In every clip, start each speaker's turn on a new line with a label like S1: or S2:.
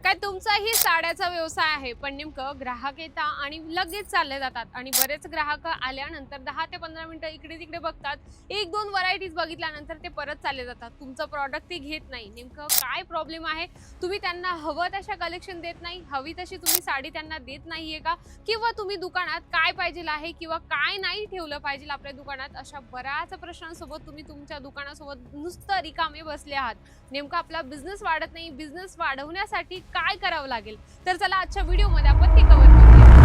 S1: काय तुमचाही साड्याचा व्यवसाय आहे, पण नेमकं ग्राहक येतात आणि लगेच चालले जातात आणि बरेच ग्राहक आल्यानंतर 10 ते 15 मिनिटं इकडे-तिकडे बघतात. एक दोन व्हरायटीज बघितल्यानंतर ते परत चालले जातात. तुमचं प्रॉडक्ट ते घेत नाही. नेमकं काय प्रॉब्लेम आहे? तुम्ही त्यांना हवं तशा कलेक्शन देत नाही, हवी तशी तुम्ही साडी त्यांना देत नाहीये का? किंवा तुम्ही दुकानात काय पाहिजेल आहे किंवा काय नाही ठेवलं पाहिजे आपल्या दुकानात, अशा बऱ्याच प्रश्नांसोबत तुम्ही तुमच्या दुकानासोबत नुसतं रिकामे बसले आहात. नेमका आपला बिझनेस वाढत नाही, बिझनेस वाढवण्यासाठी काय करावं लागेल? तर चला आजच्या व्हिडिओमध्ये आपण ते कव्हर करूया.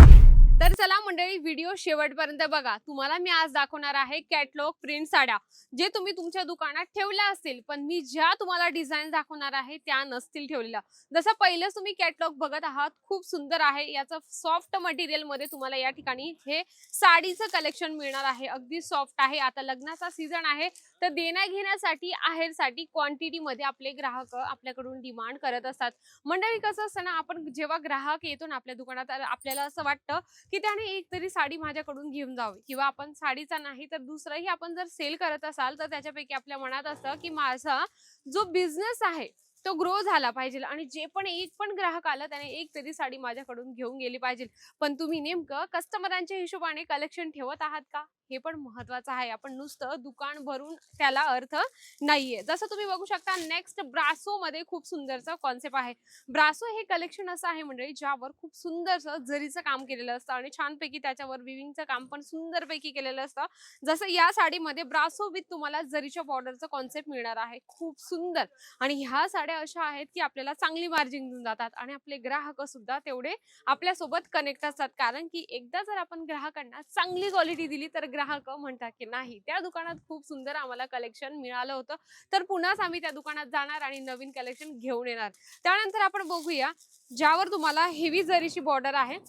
S1: तर चला मंडळी, व्हिडिओ शेवटपर्यंत बघा. तुम्हाला मी आज दाखवणार आहे कॅटलॉग प्रिंट साड्या, जे तुम्ही तुमच्या दुकानात ठेवल्या असतील, पण मी ज्या तुम्हाला डिझाईन दाखवणार आहे त्या नसतील ठेवलेल्या. जसं पहिलेच तुम्ही कॅटलॉग बघत आहात, खूप सुंदर आहे. याचं सॉफ्ट मटेरियल मध्ये तुम्हाला या ठिकाणी हे साडीचं कलेक्शन मिळणार आहे. अगदी सॉफ्ट आहे. आता लग्नाचा सीझन आहे, तर देण्या घेण्यासाठी आहेरसाठी क्वांटिटी मध्ये आपले ग्राहक आपल्याकडून डिमांड करत असतात. मंडळी कसं असतं ना, आपण जेव्हा ग्राहक येतो ना आपल्या दुकानात, आपल्याला असं वाटतं की त्याने एक तरी साडी माझ्याकडून घेऊन जावी, किंवा आपण साडीचा नाही तर दुसरंही आपण जर सेल करत असाल तर त्याच्यापैकी आपल्या मनात असतं की माझा जो बिझनेस आहे तो ग्रो झाला पाहिजे आणि जे पण एक पण ग्राहक आला त्याने एक तरी साडी माझ्याकडून घेऊन गेली पाहिजे. पण तुम्ही नेमकं कस्टमरांच्या हिशोबाने कलेक्शन ठेवत आहात का? हे पण महत्वाचं आहे. आपण नुसतं दुकान भरून त्याला अर्थ नाहीये. जसं तुम्ही बघू शकता, नेक्स्ट ब्रासो मध्ये खूप सुंदरचा कॉन्सेप्ट आहे. ब्रासो हे कलेक्शन असं आहे मंडळी, ज्यावर खूप सुंदरसं जरीचं काम केलेलं असतं आणि छानपैकी त्याच्यावर विविंगचं काम पण सुंदरपैकी केलेलं असतं. जसं या साडीमध्ये ब्रासो विथ तुम्हाला जरीच्या बॉर्डरचं कॉन्सेप्ट मिळणार आहे. खूप सुंदर. आणि ह्या साड्या अशा आहेत की आपल्याला चांगली मार्जिन देऊन जातात आणि आपले ग्राहक सुद्धा तेवढे आपल्यासोबत कनेक्ट असतात. कारण की एकदा जर आपण ग्राहकांना चांगली क्वालिटी दिली तर ग्राहक म्हणतात की नाही, त्या दुकानात खूप सुंदर आम्हाला कलेक्शन मिळालं होतं, तर पुन्हाच आम्ही त्या दुकानात जाणार आणि नवीन कलेक्शन घेऊन येणार. त्यानंतर आपण बघूया, ज्यावर तुम्हाला हेवी जरीची बॉर्डर आहे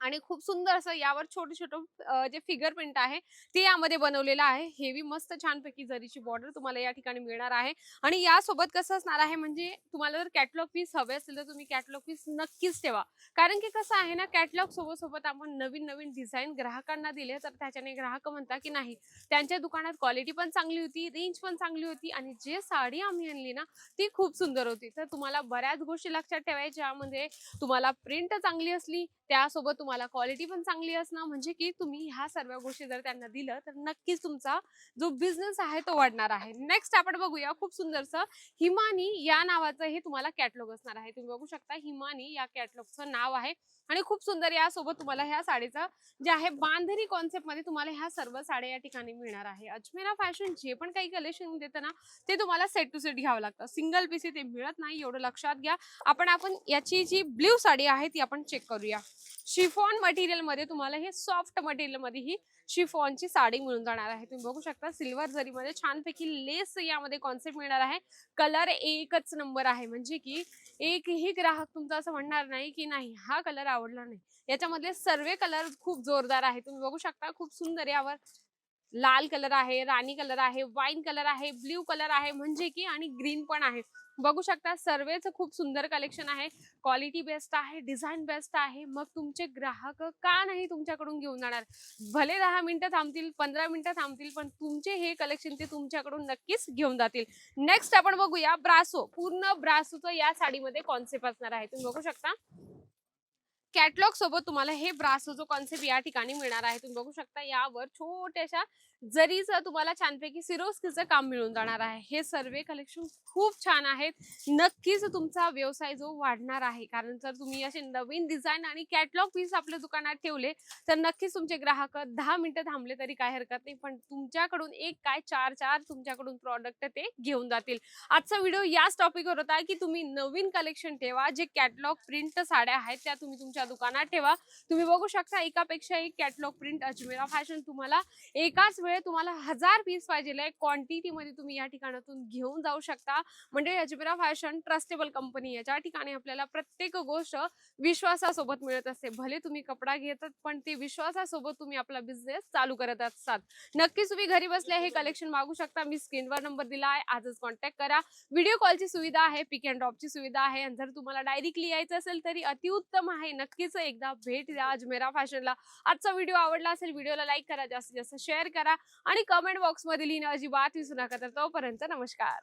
S1: आणि खूप सुंदर असं यावर छोटे छोटे जे फिगर प्रिंट आहे ते यामध्ये बनवलेलं आहे. हेवी मस्त छानपैकी जरीची बॉर्डर तुम्हाला या ठिकाणी मिळणार आहे. आणि यासोबत कसं असणार आहे, म्हणजे तुम्हाला जर कॅटलॉग पीस हवे असेल तर तुम्ही कॅटलॉग पीस नक्कीच ठेवा. कारण की कसं आहे ना, कॅटलॉग सोबत सोबत आपण नवीन नवीन डिझाईन ग्राहकांना दिले तर त्याच्याने ग्राहक म्हणतात की नाही, त्यांच्या दुकानात क्वालिटी पण चांगली होती, रेंज पण चांगली होती आणि जे साडी आम्ही आणली ना ती खूप सुंदर होती. तर तुम्हाला बऱ्याच गोष्टी लक्षात ठेवायच्या, म्हणजे तुम्हाला प्रिंट चांगली असली, त्यासोबत तुम्हाला क्वालिटी पण चांगली असणं, म्हणजे की तुम्ही ह्या सर्व गोष्टी जर त्यांना दिलं तर नक्कीच तुमचा जो बिझनेस आहे तो वाढणार आहे. नेक्स्ट आपण बघूया, खूप सुंदरसं हिमानी या नावाचं हे तुम्हाला कॅटलॉग असणार आहे. तुम्ही बघू शकता, हिमानी या कॅटलॉगचं नाव आहे आणि खूप सुंदर यासोबत तुम्हाला ह्या साडीचं जे आहे बांधणी कॉन्सेप्ट मध्ये तुम्हाला ह्या सर्व साड्या या ठिकाणी मिळणार आहे. अजमेरा फॅशन जे पण काही कलेक्शन देतं ना ते तुम्हाला सेट टू सेट घ्यावं लागतं. सिंगल पीस ते मिळत नाही, एवढं लक्षात घ्या. आपण याची जी ब्ल्यू साडी आहे ती आपण चेक करूया. शिफॉन मटेरियल मध्ये तुम्हाला हे सॉफ्ट मटेरियल मध्ये ही शिफॉनची साडी मिळून जाणार आहे. तुम्ही बघू शकता, सिल्वर जरीमध्ये छानपैकी लेस यामध्ये कॉन्सेप्ट मिळणार आहे. कलर एकच नंबर आहे, म्हणजे की एकही ग्राहक तुमचा असं म्हणणार नाही की नाही हा कलर आवडला नाही. याच्यामधले सर्व कलर खूप जोरदार आहे. तुम्ही बघू शकता, खूप सुंदर यावर लाल कलर आहे, राणी कलर आहे, वाईन कलर आहे, ब्ल्यू कलर आहे, म्हणजे की आणि ग्रीन पण आहे. बघू शकता, सर्वेच खूप सुंदर कलेक्शन आहे. क्वालिटी बेस्ट आहे, डिझाईन बेस्ट आहे. मग तुमचे ग्राहक का नाही तुमच्याकडून घेऊन जाणार? भले 10 मिनिटं थांबतील, 15 मिनिटं थांबतील, पण तुमचे हे कलेक्शन ते तुमच्याकडून नक्कीच घेऊन जातील. नेक्स्ट आपण बघूया ब्रासो. पूर्ण ब्रासोचं या साडीमध्ये कॉन्सेप्ट असणार आहे. तुम्ही बघू शकता, कॅटलॉग सोबत तुम्हाला हे ब्रासोचं कॉन्सेप्ट या ठिकाणी मिळणार आहे. तुम्ही बघू शकता, यावर छोट्याशा जरीचं तुम्हाला छानपैकी सिरोस्कीचं काम मिळून जाणार आहे. हे सर्व कलेक्शन खूप छान आहेत. नक्कीच तुमचा व्यवसाय जो वाढणार आहे, कारण जर तुम्ही असे नवीन डिझाईन आणि कॅटलॉग पीस आपल्या दुकानात ठेवले तर नक्कीच तुमचे ग्राहक 10 मिनिटं थांबले तरी काय हरकत नाही, पण तुमच्याकडून एक काय चार चार तुमच्याकडून प्रॉडक्ट ते घेऊन जातील. आजचा व्हिडिओ याच टॉपिकवर होता की तुम्ही नवीन कलेक्शन ठेवा, जे कॅटलॉग प्रिंट साड्या आहेत त्या तुम्ही तुमच्या दुकानात ठेवा. तुम्ही बघू शकता, एकापेक्षा एक कॅटलॉग प्रिंट अजमेरा फॅशन तुम्हाला एकाच वेळेत तुम्हाला 1000 पीस पाहिजे क्वांटिटी मध्ये तुम्ही या ठिकाणातून घेऊन जाऊ शकता. म्हणजे अजमेरा फॅशन ट्रस्टेबल कंपनी आहे, ज्या ठिकाणी आपल्याला प्रत्येक गोष्ट विश्वासासोबत मिळत असते. भले तुम्ही कपडा घेतात, पण ते विश्वासासोबत तुम्ही आपला बिझनेस चालू करत असतात. नक्कीच तुम्ही घरी बसल्या हे कलेक्शन मागू शकता. मी स्क्रीनवर नंबर दिला आहे, आजच कॉन्टॅक्ट करा. व्हिडिओ कॉलची सुविधा आहे, पिक अँड ड्रॉपची सुविधा आहे, आणि जर तुम्हाला डायरेक्टली यायचं असेल तरी अतिउत्तम आहे. नक्कीच एकदा भेट द्या अजमेरा फॅशनला. आजचा व्हिडिओ आवडला असेल, व्हिडिओला लाईक करा, जास्तीत जास्त शेअर करा आणि कमेंट बॉक्स मध्ये लिहिणं अजिबात विसरू नका. तर तोपर्यंत नमस्कार.